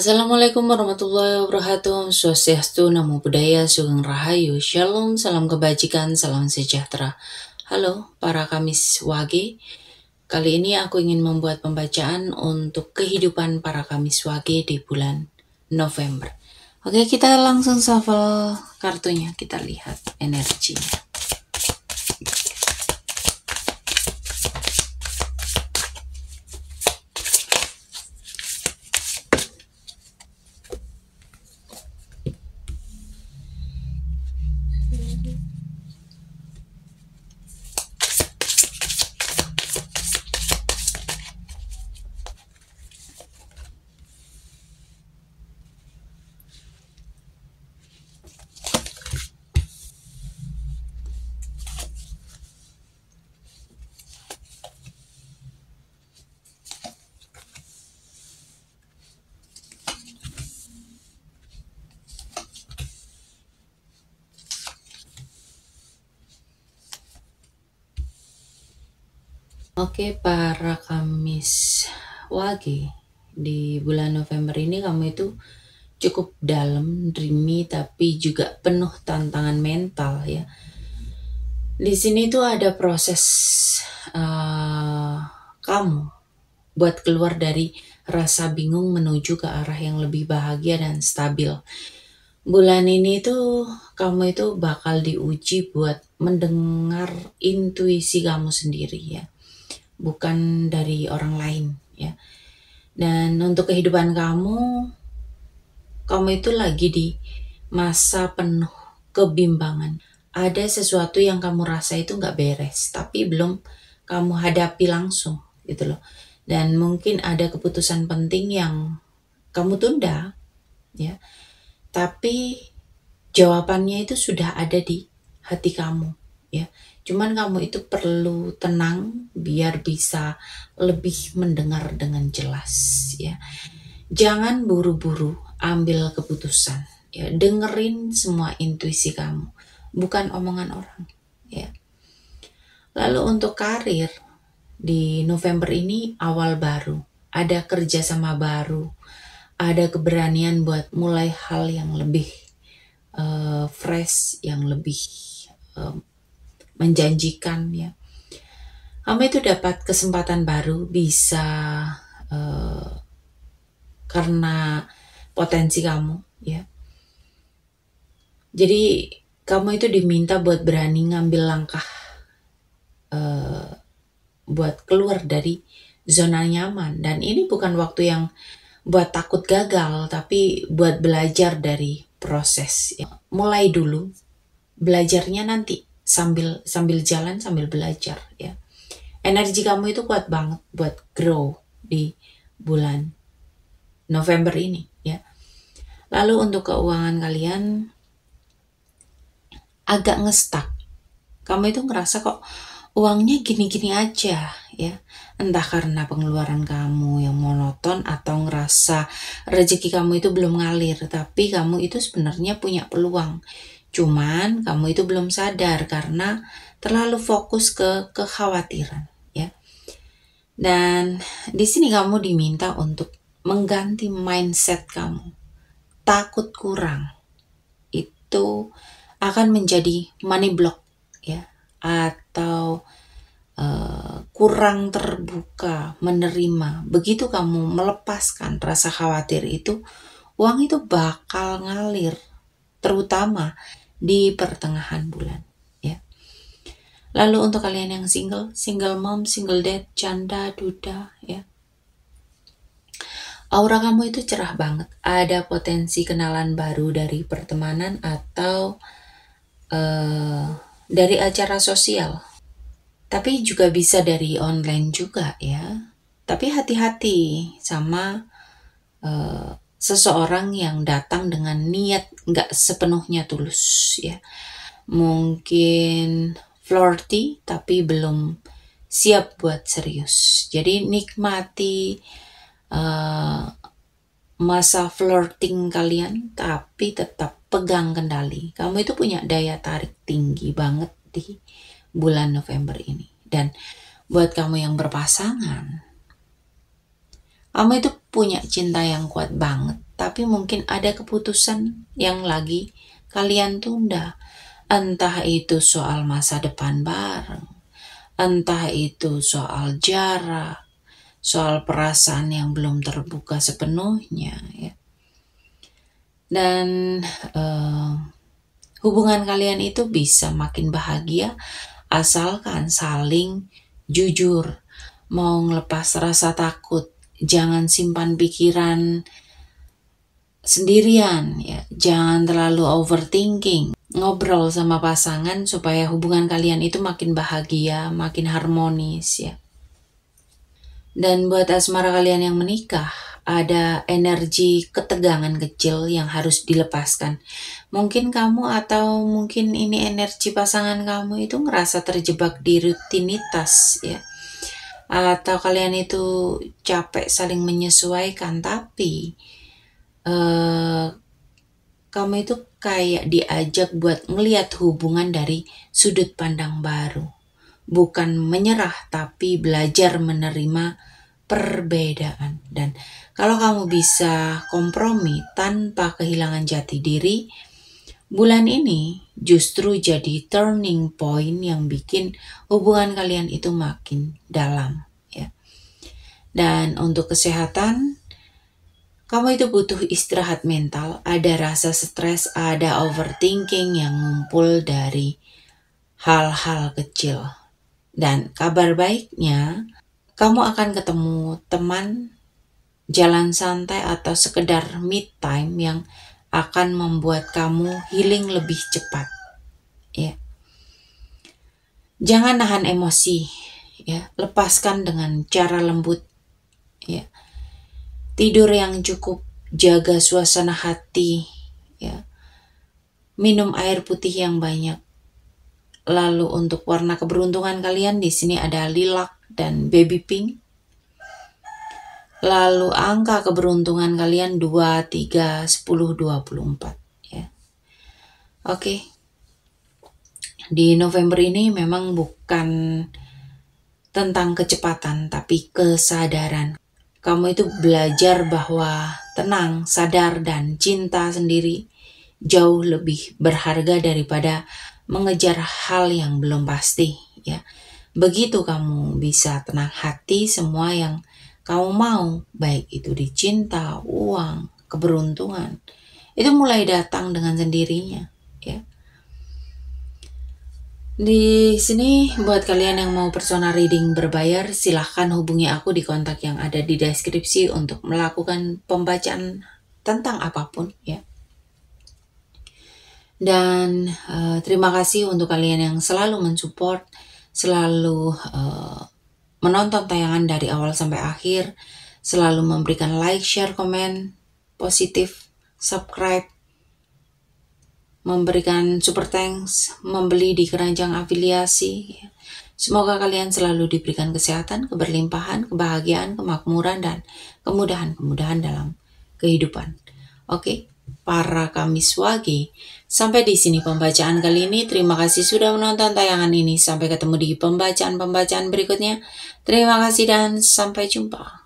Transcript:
Assalamualaikum warahmatullahi wabarakatuh. Swastiastu, Namo Buddhaya, Sugeng Rahayu, Shalom, salam kebajikan, salam sejahtera. Halo para Kamis Wage. Kali ini aku ingin membuat pembacaan untuk kehidupan para Kamis Wage di bulan November. Oke, kita langsung shuffle kartunya, kita lihat energinya. Oke, para Kamis Wage, di bulan November ini kamu itu cukup dalam, dreamy, tapi juga penuh tantangan mental ya. Di sini tuh ada proses kamu buat keluar dari rasa bingung menuju ke arah yang lebih bahagia dan stabil. Bulan ini tuh kamu itu bakal diuji buat mendengar intuisi kamu sendiri ya, bukan dari orang lain ya. Dan untuk kehidupan kamu itu lagi di masa penuh kebimbangan. Ada sesuatu yang kamu rasa itu nggak beres, tapi belum kamu hadapi langsung gitu loh. Dan mungkin ada keputusan penting yang kamu tunda ya, tapi jawabannya itu sudah ada di hati kamu ya. Cuman kamu itu perlu tenang biar bisa lebih mendengar dengan jelas ya. Jangan buru-buru ambil keputusan ya. Dengerin semua intuisi kamu, bukan omongan orang ya. Lalu untuk karir, di November ini awal baru, ada kerjasama baru, ada keberanian buat mulai hal yang lebih fresh, yang lebih menjanjikan ya. Kamu itu dapat kesempatan baru, bisa karena potensi kamu ya. Jadi kamu itu diminta buat berani ngambil langkah buat keluar dari zona nyaman. Dan ini bukan waktu yang buat takut gagal, tapi buat belajar dari proses ya. Mulai dulu, belajarnya nanti sambil jalan, sambil belajar ya. Energi kamu itu kuat banget buat grow di bulan November ini ya. Lalu untuk keuangan kalian agak ngestak. Kamu itu ngerasa kok uangnya gini-gini aja ya. Entah karena pengeluaran kamu yang monoton atau ngerasa rezeki kamu itu belum ngalir, tapi kamu itu sebenarnya punya peluang. Cuman kamu itu belum sadar karena terlalu fokus ke kekhawatiran ya. Dan di sini kamu diminta untuk mengganti mindset kamu. Takut kurang itu akan menjadi money block ya, atau kurang terbuka menerima. Begitu kamu melepaskan rasa khawatir itu, uang itu bakal ngalir, terutama di pertengahan bulan ya. Lalu untuk kalian yang single mom, single dad, janda, duda ya, aura kamu itu cerah banget. Ada potensi kenalan baru dari pertemanan atau dari acara sosial. Tapi juga bisa dari online juga ya. Tapi hati-hati sama seseorang yang datang dengan niat nggak sepenuhnya tulus ya. Mungkin flirty tapi belum siap buat serius. Jadi nikmati masa flirting kalian, tapi tetap pegang kendali. Kamu itu punya daya tarik tinggi banget di bulan November ini. Dan buat kamu yang berpasangan, kamu itu punya cinta yang kuat banget, tapi mungkin ada keputusan yang lagi kalian tunda. Entah itu soal masa depan bareng, entah itu soal jarak, soal perasaan yang belum terbuka sepenuhnya, ya. Dan hubungan kalian itu bisa makin bahagia asalkan saling jujur. Mau ngelepas rasa takut, jangan simpan pikiran sendirian, ya. Jangan terlalu overthinking. Ngobrol sama pasangan supaya hubungan kalian itu makin bahagia, makin harmonis, ya. Dan buat asmara kalian yang menikah, ada energi ketegangan kecil yang harus dilepaskan. Mungkin kamu atau mungkin ini energi pasangan kamu itu ngerasa terjebak di rutinitas, ya. Atau kalian itu capek saling menyesuaikan, tapi kamu itu kayak diajak buat ngelihat hubungan dari sudut pandang baru. Bukan menyerah, tapi belajar menerima perbedaan. Dan kalau kamu bisa kompromi tanpa kehilangan jati diri, bulan ini justru jadi turning point yang bikin hubungan kalian itu makin dalam, ya. Dan untuk kesehatan, kamu itu butuh istirahat mental, ada rasa stres, ada overthinking yang ngumpul dari hal-hal kecil. Dan kabar baiknya, kamu akan ketemu teman, jalan santai, atau sekedar me time yang akan membuat kamu healing lebih cepat, ya. Jangan nahan emosi, ya. Lepaskan dengan cara lembut, ya. Tidur yang cukup, jaga suasana hati, ya. Minum air putih yang banyak. Lalu untuk warna keberuntungan kalian di sini ada lilac dan baby pink. Lalu angka keberuntungan kalian 2, 3, 10, 24, ya. Oke. Di November ini memang bukan tentang kecepatan, tapi kesadaran. Kamu itu belajar bahwa tenang, sadar, dan cinta sendiri jauh lebih berharga daripada mengejar hal yang belum pasti, ya. Begitu kamu bisa tenang hati, semua yang kamu mau, baik itu di cinta, uang, keberuntungan, itu mulai datang dengan sendirinya, ya. Di sini buat kalian yang mau personal reading berbayar, silahkan hubungi aku di kontak yang ada di deskripsi untuk melakukan pembacaan tentang apapun, ya. Dan terima kasih untuk kalian yang selalu mensupport, selalu menonton tayangan dari awal sampai akhir, selalu memberikan like, share, komen positif, subscribe, memberikan super thanks, membeli di keranjang afiliasi. Semoga kalian selalu diberikan kesehatan, keberlimpahan, kebahagiaan, kemakmuran, dan kemudahan-kemudahan dalam kehidupan. Oke, para Kamiswagi, sampai di sini pembacaan kali ini. Terima kasih sudah menonton tayangan ini. Sampai ketemu di pembacaan-pembacaan berikutnya. Terima kasih dan sampai jumpa.